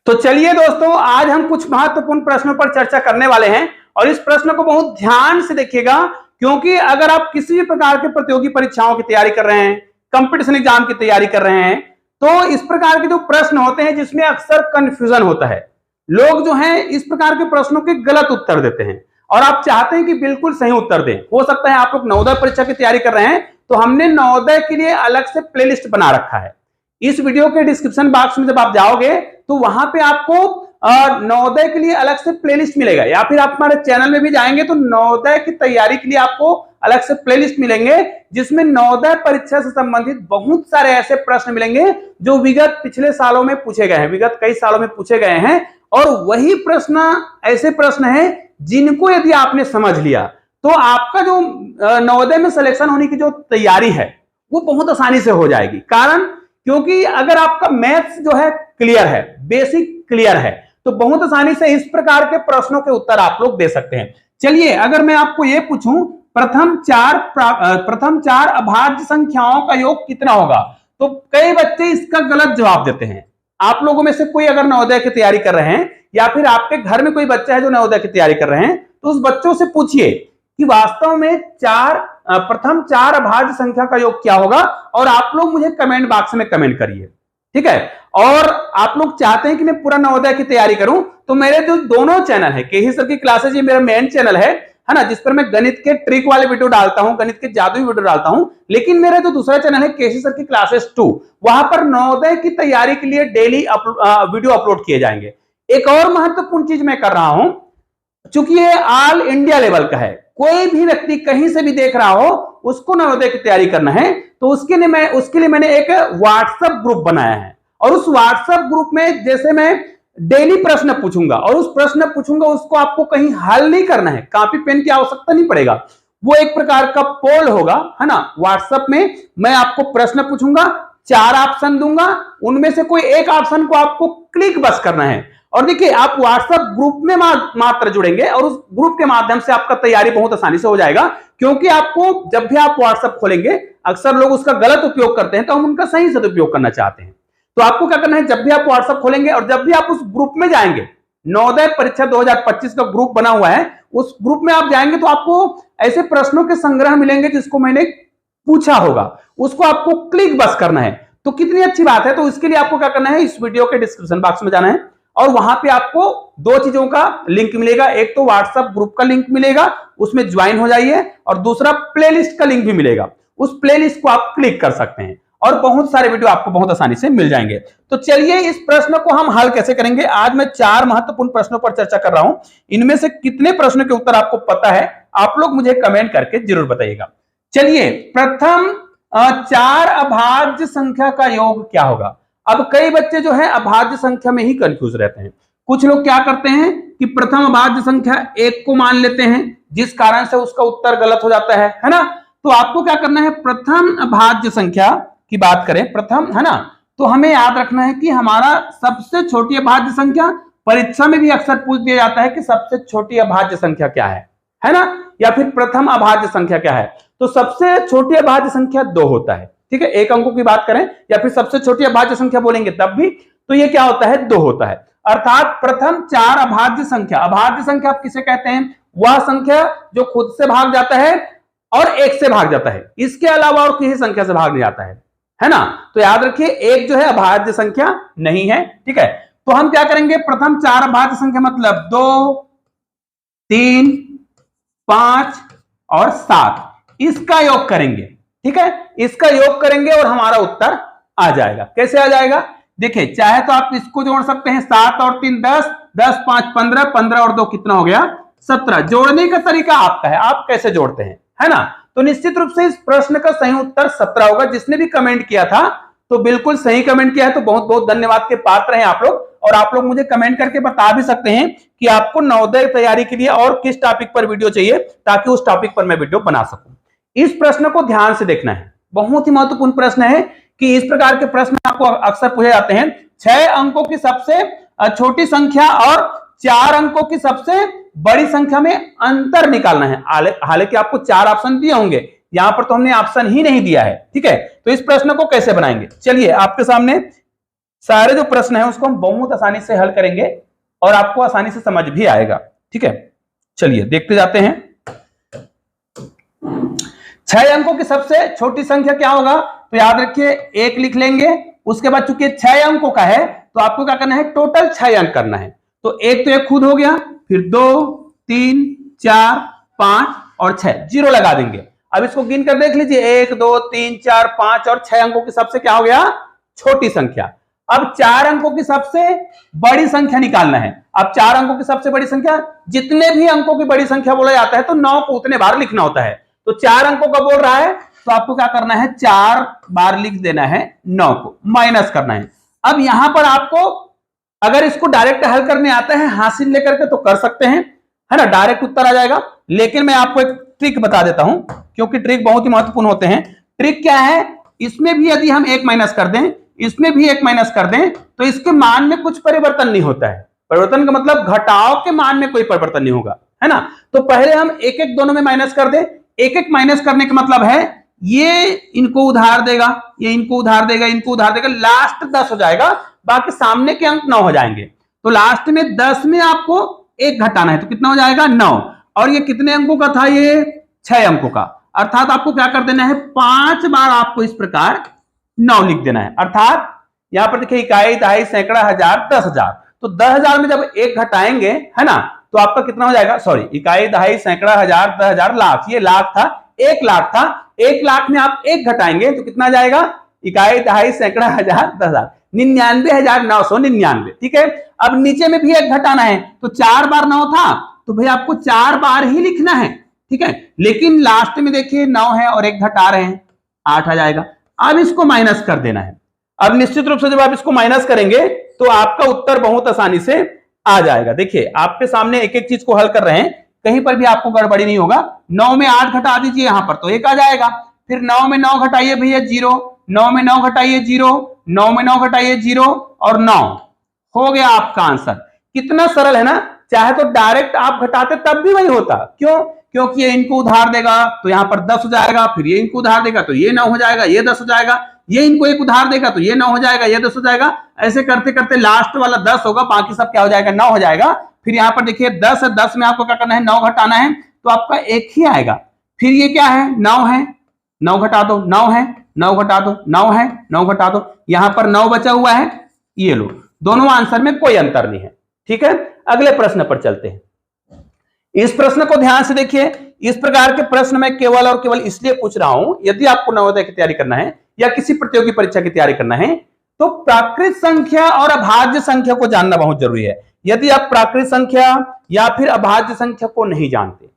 तो चलिए दोस्तों, आज हम कुछ महत्वपूर्ण प्रश्नों पर चर्चा करने वाले हैं और इस प्रश्न को बहुत ध्यान से देखिएगा, क्योंकि अगर आप किसी भी प्रकार के प्रतियोगी परीक्षाओं की तैयारी कर रहे हैं, कंपटीशन एग्जाम की तैयारी कर रहे हैं, तो इस प्रकार के जो प्रश्न होते हैं जिसमें अक्सर कंफ्यूजन होता है, लोग जो हैं इस प्रकार के प्रश्नों के गलत उत्तर देते हैं और आप चाहते हैं कि बिल्कुल सही उत्तर दें। हो सकता है आप लोग नवोदय परीक्षा की तैयारी कर रहे हैं, तो हमने नवोदय के लिए अलग से प्लेलिस्ट बना रखा है। इस वीडियो के डिस्क्रिप्शन बॉक्स में जब आप जाओगे तो वहां पे आपको नवोदय के लिए अलग से प्लेलिस्ट मिलेगा, या फिर आप हमारे चैनल में भी जाएंगे तो नवोदय की तैयारी के लिए आपको अलग से प्लेलिस्ट मिलेंगे, जिसमें नवोदय परीक्षा से संबंधित बहुत सारे ऐसे प्रश्न मिलेंगे जो विगत पिछले सालों में पूछे गए हैं, विगत कई सालों में पूछे गए हैं। और वही प्रश्न ऐसे प्रश्न हैं जिनको यदि आपने समझ लिया तो आपका जो नवोदय में सिलेक्शन होने की जो तैयारी है वो बहुत आसानी से हो जाएगी। कारण क्योंकि अगर आपका मैथ्स जो है क्लियर है, बेसिक क्लियर है, तो बहुत आसानी से इस प्रकार के प्रश्नों के उत्तर आप लोग दे सकते हैं। चलिए, अगर मैं आपको यह पूछूं प्रथम चार अभाज्य संख्याओं का योग कितना होगा, तो कई बच्चे इसका गलत जवाब देते हैं। आप लोगों में से कोई अगर नवोदय की तैयारी कर रहे हैं या फिर आपके घर में कोई बच्चा है जो नवोदय की तैयारी कर रहे हैं, तो उस बच्चों से पूछिए कि वास्तव में प्रथम चार अभाज्य संख्या का योग क्या होगा, और आप लोग मुझे कमेंट बॉक्स में कमेंट करिए, ठीक है। और आप लोग चाहते हैं कि मैं पूरा नवोदय की तैयारी करूं, तो मेरे जो दोनों चैनल है, केही सर की क्लासेज, ये मेरा मेन चैनल है ना, जिस पर मैं गणित के ट्रिक वाले वीडियो डालता हूं, गणित के जादुई वीडियो डालता हूं। लेकिन मेरा जो दूसरा चैनल है केसी सर की क्लासेस 2, वहां पर नवोदय की तैयारी के लिए डेली वीडियो अपलोड किए जाएंगे। एक और महत्वपूर्ण चीज मैं कर रहा हूं, चूंकि ये ऑल इंडिया लेवल का है, कोई भी व्यक्ति कहीं से भी देख रहा हो उसको नवोदय की तैयारी करना है, तो उसके लिए मैंने एक व्हाट्सएप ग्रुप बनाया है। और उस व्हाट्सएप ग्रुप में जैसे मैं डेली प्रश्न पूछूंगा, और उस प्रश्न पूछूंगा उसको आपको कहीं हल नहीं करना है, कॉपी पेन की आवश्यकता नहीं पड़ेगा, वो एक प्रकार का पोल होगा, है ना। व्हाट्सएप में मैं आपको प्रश्न पूछूंगा, 4 ऑप्शन दूंगा, उनमें से कोई एक ऑप्शन को आपको क्लिक बस करना है। और देखिए, आप व्हाट्सएप ग्रुप में मात्र जुड़ेंगे और उस ग्रुप के माध्यम से आपका तैयारी बहुत आसानी से हो जाएगा। क्योंकि आपको जब भी आप व्हाट्सएप खोलेंगे, अक्सर लोग उसका गलत उपयोग करते हैं, तो हम उनका सही सदुपयोग करना चाहते हैं। तो आपको क्या करना है, जब भी आप व्हाट्सएप खोलेंगे और जब भी आप उस ग्रुप में जाएंगे, नवोदय परीक्षा 2025 का ग्रुप बना हुआ है, उस ग्रुप में आप जाएंगे तो आपको ऐसे प्रश्नों के संग्रह मिलेंगे जिसको मैंने पूछा होगा, उसको आपको क्लिक बस करना है। तो कितनी अच्छी बात है। तो इसके लिए आपको क्या करना है, इस वीडियो के डिस्क्रिप्शन बॉक्स में जाना है और वहां पे आपको 2 चीजों का लिंक मिलेगा। एक तो व्हाट्सएप ग्रुप का लिंक मिलेगा, उसमें ज्वाइन हो जाइए, और दूसरा प्लेलिस्ट का लिंक भी मिलेगा, उस प्लेलिस्ट को आप क्लिक कर सकते हैं और बहुत सारे वीडियो आपको बहुत आसानी से मिल जाएंगे। तो चलिए, इस प्रश्न को हम हल कैसे करेंगे। आज मैं 4 महत्वपूर्ण प्रश्नों पर चर्चा कर रहा हूं, इनमें से कितने प्रश्नों के उत्तर आपको पता है, आप लोग मुझे कमेंट करके जरूर बताइएगा। चलिए, प्रथम 4 अभाज्य संख्या का योग क्या होगा। अब कई बच्चे जो है अभाज्य संख्या में ही कंफ्यूज रहते हैं। कुछ लोग क्या करते हैं कि प्रथम अभाज्य संख्या 1 को मान लेते हैं, जिस कारण से उसका उत्तर गलत हो जाता है ना। तो आपको क्या करना है, प्रथम अभाज्य संख्या की बात करें, प्रथम, है ना, तो हमें याद रखना है कि हमारा सबसे छोटी अभाज्य संख्या, परीक्षा में भी अक्सर पूछ दिया जाता है कि सबसे छोटी अभाज्य संख्या क्या है ना, या फिर प्रथम अभाज्य संख्या क्या है। तो सबसे छोटी अभाज्य संख्या 2 होता है, ठीक है। 1 अंकों की बात करें या फिर सबसे छोटी अभाज्य संख्या बोलेंगे तब भी, तो ये क्या होता है, 2 होता है। अर्थात प्रथम 4 अभाज्य संख्या, अभाज्य संख्या आप किसे कहते हैं, वह संख्या जो खुद से भाग जाता है और 1 से भाग जाता है, इसके अलावा और किसी संख्या से भाग नहीं जाता है ना। तो याद रखिए, 1 जो है अभाज्य संख्या नहीं है, ठीक है। तो हम क्या करेंगे, प्रथम 4 अभाज्य संख्या मतलब 2, 3, 5 और 7, इसका योग करेंगे, ठीक है। इसका योग करेंगे और हमारा उत्तर आ जाएगा। कैसे आ जाएगा, देखिए, चाहे तो आप इसको जोड़ सकते हैं, 7 और 3 10, 10 5 15, 15 और 2 कितना हो गया, 17। जोड़ने का तरीका आपका है, आप कैसे जोड़ते हैं, है ना। तो निश्चित रूप से इस प्रश्न का सही उत्तर 17 होगा। जिसने भी कमेंट किया था तो बिल्कुल सही कमेंट किया है, तो बहुत बहुत धन्यवाद के पात्र हैं आप लोग। और आप लोग मुझे कमेंट करके बता भी सकते हैं कि आपको नवोदय तैयारी के लिए और किस टॉपिक पर वीडियो चाहिए, ताकि उस टॉपिक पर मैं वीडियो बना सकूं। इस प्रश्न को ध्यान से देखना है, बहुत ही महत्वपूर्ण प्रश्न है कि इस प्रकार के प्रश्न आपको अक्सर पूछे जाते हैं। 6 अंकों की सबसे छोटी संख्या और 4 अंकों की सबसे बड़ी संख्या में अंतर निकालना है। हालांकि आपको 4 ऑप्शन दिए होंगे, यहां पर तो हमने ऑप्शन ही नहीं दिया है, ठीक है। तो इस प्रश्न को कैसे बनाएंगे, चलिए आपके सामने सारे जो प्रश्न है उसको हम बहुत आसानी से हल करेंगे और आपको आसानी से समझ भी आएगा। ठीक है, चलिए देखते जाते हैं। 6 अंकों की सबसे छोटी संख्या क्या होगा? तो याद रखिए 1 लिख लेंगे। उसके बाद चूंकि 6 अंकों का है तो आपको क्या करना है, टोटल 6 अंक करना है। तो एक तो एक खुद हो गया, फिर 2 3 4 5 और 6, 0 लगा देंगे। अब इसको गिन कर देख लीजिए, 1 2 3 4 5 और 6 अंकों की सबसे क्या हो गया, छोटी संख्या। अब 4 अंकों की सबसे बड़ी संख्या निकालना है। अब 4 अंकों की सबसे बड़ी संख्या, जितने भी अंकों की बड़ी संख्या बोला जाता है तो 9 को उतने बार लिखना होता है। तो 4 अंकों का बोल रहा है तो आपको क्या करना है, 4 बार लिख देना है, 9 को माइनस करना है। अब यहां पर आपको अगर इसको डायरेक्ट हल करने आता है हासिल लेकर के तो कर सकते हैं, है ना, डायरेक्ट उत्तर आ जाएगा। लेकिन मैं आपको एक ट्रिक बता देता हूं, क्योंकि ट्रिक बहुत ही महत्वपूर्ण होते हैं। ट्रिक क्या है, इसमें भी यदि हम 1 माइनस कर दें, इसमें भी 1 माइनस कर दें तो इसके मान में कुछ परिवर्तन नहीं होता है। परिवर्तन का मतलब घटाव के मान में कोई परिवर्तन नहीं होगा, है ना। तो पहले हम एक एक दोनों में माइनस कर दें। एक एक माइनस करने का मतलब है ये इनको उधार देगा, ये इनको उधार देगा, इनको उधार देगा, लास्ट 10 हो जाएगा, बाकी सामने के अंक 9 हो जाएंगे। तो लास्ट में 10 में आपको 1 घटाना है तो कितना हो जाएगा, 9। और ये कितने अंकों का था, ये 6 अंकों का। अर्थात आपको क्या कर देना है, 5 बार आपको इस प्रकार 9 लिख देना है। अर्थात यहां पर देखिए इकाई, दहाई, सैकड़ा, हजार, 10,000। तो 10,000 में जब 1 घटाएंगे, है ना, तो आपका कितना हो जाएगा, सॉरी, इकाई, दहाई, सैकड़ा, हजार, 10,000, लाख, ये लाख था, 1 लाख था। 1 लाख में आप 1 घटाएंगे तो कितना जाएगा, इकाई, दहाई, सैकड़ा, हजार, 10,000, 99,999। ठीक है, अब नीचे में भी 1 घटाना है तो 4 बार 9 था तो भाई आपको 4 बार ही लिखना है। ठीक है, लेकिन लास्ट में देखिए 9 है और 1 घटा रहे हैं, 8 आ जाएगा। अब इसको माइनस कर देना है। अब निश्चित रूप से जब आप इसको माइनस करेंगे तो आपका उत्तर बहुत आसानी से आ जाएगा। देखिए आपके सामने एक एक चीज को हल कर रहे हैं, कहीं पर भी आपको गड़बड़ी नहीं होगा। 9 में 8 घटा दीजिए यहां पर तो 1 आ जाएगा। फिर 9 में 9 घटाइए भैया 0, 9 में 9 घटाइए 0, 9 में 9 घटाइए 0 और 9 हो गया आपका आंसर। कितना सरल है ना। चाहे तो डायरेक्ट आप घटाते तब भी वही होता। क्यों? क्योंकि ये इनको उधार देगा तो यहां पर 10 हो जाएगा, फिर ये इनको उधार देगा तो ये 9 हो जाएगा, ये 10 हो जाएगा, ये इनको एक उधार देगा तो ये 9 हो जाएगा, ये 10 हो जाएगा। ऐसे करते करते लास्ट वाला 10 होगा, बाकी सब क्या हो जाएगा, 9 हो जाएगा। फिर यहां पर देखिए 10 है, 10 में आपको क्या करना है, 9 घटाना है तो आपका 1 ही आएगा। फिर ये क्या है, 9 है, 9 घटा दो, 9 है, 9 घटा दो, 9 है, 9 घटा दो, यहां पर 9 बचा हुआ है, ये लो। दोनों आंसर में कोई अंतर नहीं है। ठीक है, अगले प्रश्न पर चलते हैं। इस प्रश्न को ध्यान से देखिए। इस प्रकार के प्रश्न मैं केवल और केवल इसलिए पूछ रहा हूं, यदि आपको नवोदय की तैयारी करना है या किसी प्रतियोगी परीक्षा की तैयारी करना है तो प्राकृत संख्या और अभाज्य संख्या को जानना बहुत जरूरी है। यदि आप प्राकृत संख्या या फिर अभाज्य संख्या को नहीं जानते,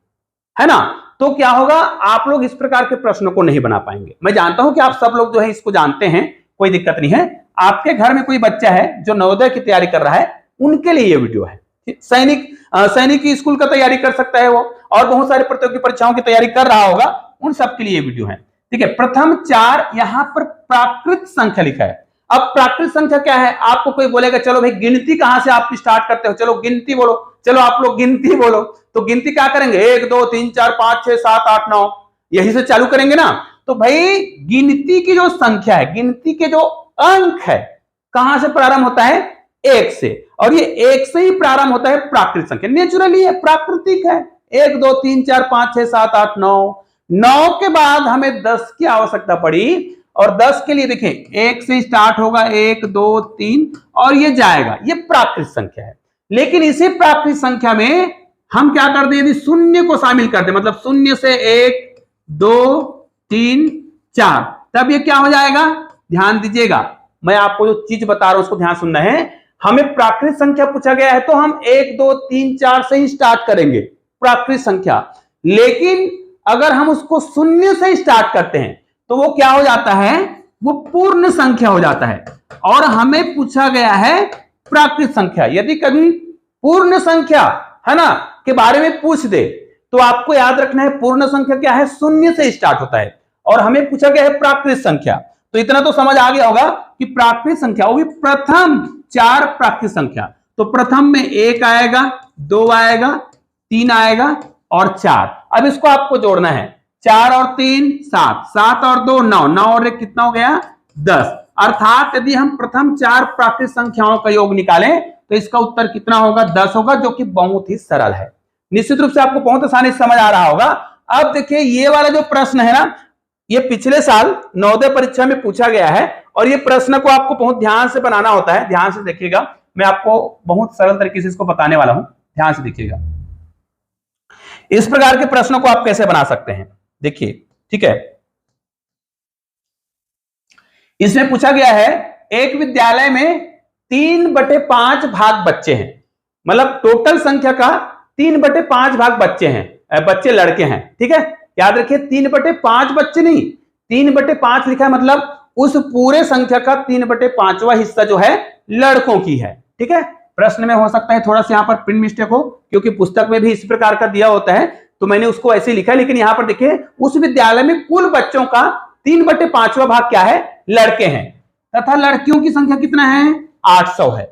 है ना, तो क्या होगा, आप लोग इस प्रकार के प्रश्नों को नहीं बना पाएंगे। मैं जानता हूं कि आप सब लोग जो है इसको जानते हैं, कोई दिक्कत नहीं है। आपके घर में कोई बच्चा है जो नवोदय की तैयारी कर रहा है, उनके लिए ये वीडियो है। सैनिक की स्कूल का तैयारी कर सकता है वो, और बहुत सारे प्रतियोगी परीक्षाओं की तैयारी कर रहा होगा, उन सबके लिए वीडियो है। ठीक है, प्रथम 4 यहां पर प्राकृत संख्या लिखा है। अब प्राकृत संख्या क्या है, आपको कोई बोलेगा चलो भाई गिनती कहां से आप स्टार्ट करते हो, चलो गिनती बोलो, चलो आप लोग गिनती बोलो। तो गिनती क्या करेंगे, 1 2 3 4 5 6 7 8 9, यही से चालू करेंगे ना। तो भाई गिनती की जो संख्या है, गिनती के जो अंक है, कहां से प्रारंभ होता है, 1 से, और ये 1 से ही प्रारंभ होता है प्राकृत संख्या। नेचुरली है, प्राकृतिक है। 1 2 3 4 5 6 7 8 9, 9 के बाद हमें 10 की आवश्यकता पड़ी, और 10 के लिए देखें 1 से स्टार्ट होगा, 1 2 3 और ये जाएगा, ये प्राकृत संख्या है। लेकिन इसी प्राकृत संख्या में हम क्या कर दें, यदि शून्य को शामिल कर दें, मतलब शून्य से 1 2 3 4, तब ये क्या हो जाएगा, ध्यान दीजिएगा, मैं आपको जो चीज बता रहा हूं उसको ध्यान सुनना है। हमें प्राकृत संख्या पूछा गया है तो हम 1 2 3 4 से ही स्टार्ट करेंगे प्राकृत संख्या। लेकिन अगर हम उसको शून्य से स्टार्ट करते हैं तो वो क्या हो जाता है, वो पूर्ण संख्या हो जाता है। और हमें पूछा गया है प्राकृत संख्या। यदि कभी पूर्ण संख्या, है ना, के बारे में पूछ दे तो आपको याद रखना है पूर्ण संख्या क्या है, शून्य से स्टार्ट होता है, और हमें पूछा गया है प्राकृत संख्या। तो इतना तो समझ आ गया होगा कि प्राकृत संख्या, वो भी प्रथम 4 प्राकृत संख्या। तो प्रथम में 1 आएगा, 2 आएगा, 3 आएगा और 4। अब इसको आपको जोड़ना है, 4 और 3 7, 7 और 2 9, 9 और 1 कितना हो गया, 10। अर्थात यदि हम प्रथम 4 प्राकृत संख्याओं का योग निकालें तो इसका उत्तर कितना होगा, 10 होगा, जो कि बहुत ही सरल है। निश्चित रूप से आपको बहुत आसानी से समझ आ रहा होगा। अब देखिए ये वाला जो प्रश्न है ना, ये पिछले साल नवोदय परीक्षा में पूछा गया है और ये प्रश्न को आपको बहुत ध्यान से बनाना होता है। ध्यान से देखिएगा, मैं आपको बहुत सरल तरीके से इसको बताने वाला हूं, ध्यान से देखिएगा। इस प्रकार के प्रश्नों को आप कैसे बना सकते हैं, देखिए, ठीक है। इसमें पूछा गया है एक विद्यालय में 3/5 भाग बच्चे हैं, मतलब टोटल संख्या का 3/5 भाग बच्चे हैं, बच्चे लड़के हैं, ठीक है। याद रखिए 3/5 बच्चे नहीं, 3/5 लिखा है, मतलब उस पूरे संख्या का 3/5वां हिस्सा जो है लड़कों की है, ठीक है। प्रश्न में हो सकता है थोड़ा सा यहां पर प्रिंट मिस्टेक हो, क्योंकि पुस्तक में भी इस प्रकार का दिया होता है, तो मैंने उसको ऐसे लिखा, लेकिन यहां पर देखिए उस विद्यालय में कुल बच्चों का 3/5वां भाग क्या है, लड़के हैं, तथा लड़कियों की संख्या कितना है, 800 है।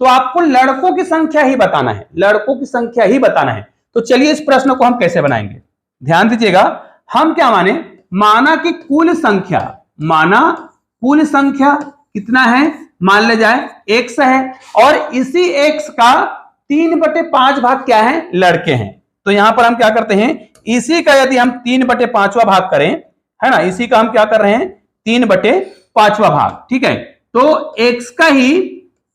तो आपको लड़कों की संख्या ही बताना है, लड़कों की संख्या ही बताना है। तो चलिए इस प्रश्न को हम कैसे बनाएंगे, ध्यान दीजिएगा। हम क्या माना कि कुल संख्या, माना कुल संख्या कितना है, मान ले जाए x है, और इसी x का 3/5 भाग क्या है, लड़के हैं। तो यहां पर हम क्या करते हैं, इसी का यदि हम 3/5वां भाग करें, है ना, इसी का हम क्या कर रहे हैं, 3/5वां भाग, ठीक है। तो x का ही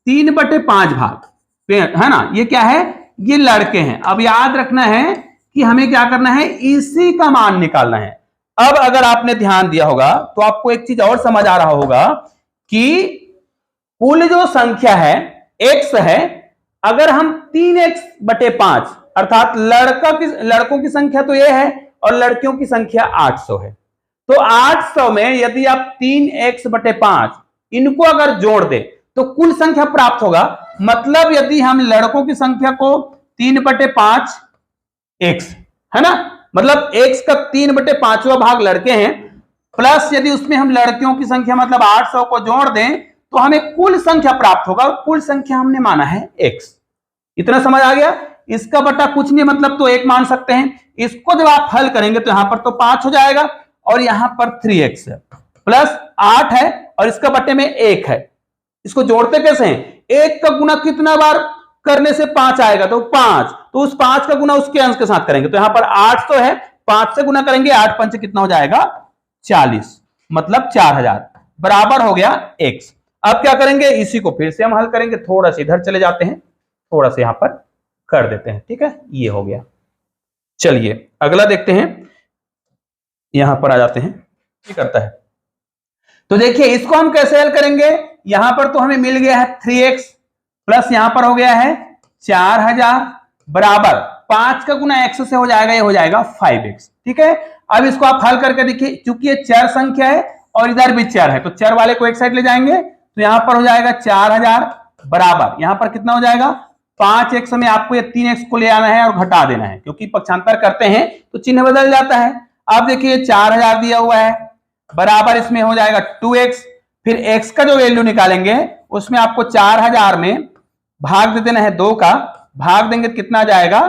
3/5 भाग, है ना, ये क्या है, ये लड़के हैं। अब याद रखना है कि हमें क्या करना है, इसी का मान निकालना है। अब अगर आपने ध्यान दिया होगा तो आपको एक चीज और समझ आ रहा होगा कि कुल जो संख्या है x है, अगर हम 3x/5 अर्थात लड़कों की संख्या तो ये है और लड़कियों की संख्या 800 है, तो 800 में यदि आप 3x/5 इनको अगर जोड़ दे तो कुल संख्या प्राप्त होगा। मतलब यदि हम लड़कों की संख्या को 3/5 x, है ना, मतलब x का 3/5वां भाग लड़के हैं, प्लस यदि उसमें हम लड़कियों की संख्या मतलब 800 को जोड़ दें तो हमें कुल संख्या प्राप्त होगा, और कुल संख्या हमने माना है x। इतना समझ आ गया। इसका बटा कुछ नहीं, मतलब तो 1 मान सकते हैं। इसको जब आप हल करेंगे तो यहां पर तो 5 हो जाएगा, और यहां पर 3x है, प्लस 8 है, और इसका बटे में 1 है। इसको जोड़ते कैसे हैं, 1 का गुना कितना बार करने से 5 आएगा, तो 5, तो उस 5 का गुना उसके अंश के साथ करेंगे, तो यहां पर 8 तो है, 5 से गुना करेंगे, 8 पंच कितना हो जाएगा, 40, मतलब 4000 बराबर हो गया x। अब क्या करेंगे, इसी को फिर से हम हल करेंगे, थोड़ा सा इधर चले जाते हैं, थोड़ा सा यहां पर कर देते हैं, ठीक है, ये हो गया। चलिए अगला देखते हैं, यहां पर आ जाते हैं, क्या करता है। तो देखिए इसको हम कैसे हल करेंगे, यहां पर तो हमें मिल गया है 3x, प्लस यहां पर हो गया है 4000 बराबर 5 का गुना x से हो जाएगा, ये हो जाएगा 5x, ठीक है। अब इसको आप हल करके देखिए, चूंकि ये चर संख्या है और इधर भी चर है, तो चर वाले को एक साइड ले जाएंगे, तो यहां पर हो जाएगा 4000 बराबर, यहां पर कितना हो जाएगा, 5x में आपको ये 3x को ले आना है और घटा देना है, क्योंकि पक्षांतर करते हैं तो चिन्ह बदल जाता है। अब देखिए 4000 दिया हुआ है, बराबर इसमें हो जाएगा 2x, फिर x का जो वैल्यू निकालेंगे उसमें आपको 4000 में भाग दे देना है 2 का, भाग देंगे कितना जाएगा,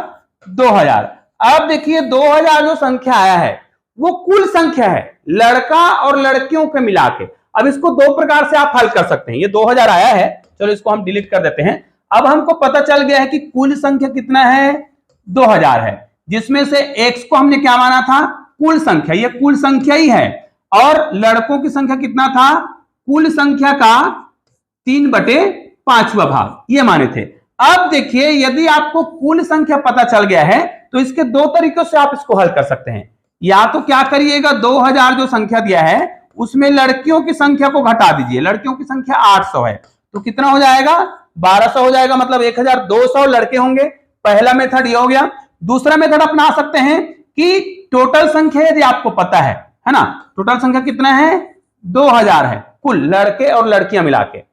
2000। अब देखिए 2000 जो संख्या आया है वो कुल संख्या है, लड़का और लड़कियों के मिला के। अब इसको 2 प्रकार से आप हल कर सकते हैं। ये 2000 आया है, चलो इसको हम डिलीट कर देते हैं। अब हमको पता चल गया है कि कुल संख्या कितना है, 2000 है, जिसमें से x को हमने क्या माना था, कुल संख्या, ये कुल संख्या ही है, और लड़कों की संख्या कितना था, कुल संख्या का 3/5वां भाग, ये माने थे। अब देखिए यदि आपको कुल संख्या पता चल गया है तो इसके 2 तरीकों से आप इसको हल कर सकते हैं। या तो क्या करिएगा, 2000 जो संख्या दिया है उसमें लड़कियों की संख्या को घटा दीजिए, लड़कियों की संख्या 800 है, तो कितना हो जाएगा, 1200 हो जाएगा, मतलब 1200 लड़के होंगे। पहला मेथड ये हो गया। दूसरा मेथड अपना सकते हैं कि टोटल संख्या यदि आपको पता है ना, टोटल संख्या कितना है, 2000 है, कुल लड़के और लड़कियां मिला के,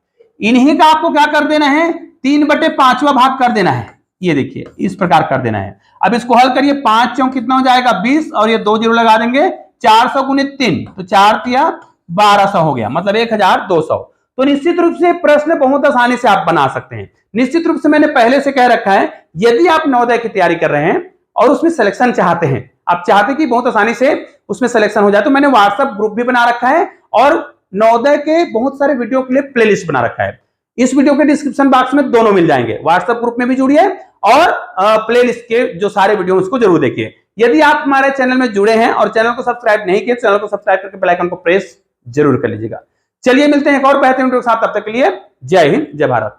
इन्हीं का आपको क्या कर देना है, 3/5वां भाग कर देना है। ये देखिए इस प्रकार कर देना है। अब इसको हल करिए, 5 चौक कितना हो जाएगा, 20, और ये 2 जीरो लगा देंगे, 400 गुणित 3, तो 4 तिया 1200 हो गया, मतलब 1200। तो निश्चित रूप से प्रश्न बहुत आसानी से आप बना सकते हैं। निश्चित रूप से मैंने पहले से कह रखा है, यदि आप नवोदय की तैयारी कर रहे हैं और उसमें सिलेक्शन चाहते हैं, आप चाहते कि बहुत आसानी से उसमें सिलेक्शन हो जाए, तो मैंने व्हाट्सएप ग्रुप भी बना रखा है और नवोदय के बहुत सारे वीडियो के लिए प्लेलिस्ट बना रखा है। इस वीडियो के डिस्क्रिप्शन बॉक्स में दोनों मिल जाएंगे। व्हाट्सएप ग्रुप में भी जुड़िए और प्लेलिस्ट के जो सारे वीडियो उसको जरूर देखिए। यदि आप हमारे चैनल में जुड़े हैं और चैनल को सब्सक्राइब नहीं किए, चैनल को सब्सक्राइब करके बेल आइकन को प्रेस जरूर कर लीजिएगा। चलिए मिलते हैं एक और बेहतरीन वीडियो के साथ, तब तक के लिए जय हिंद, जय भारत।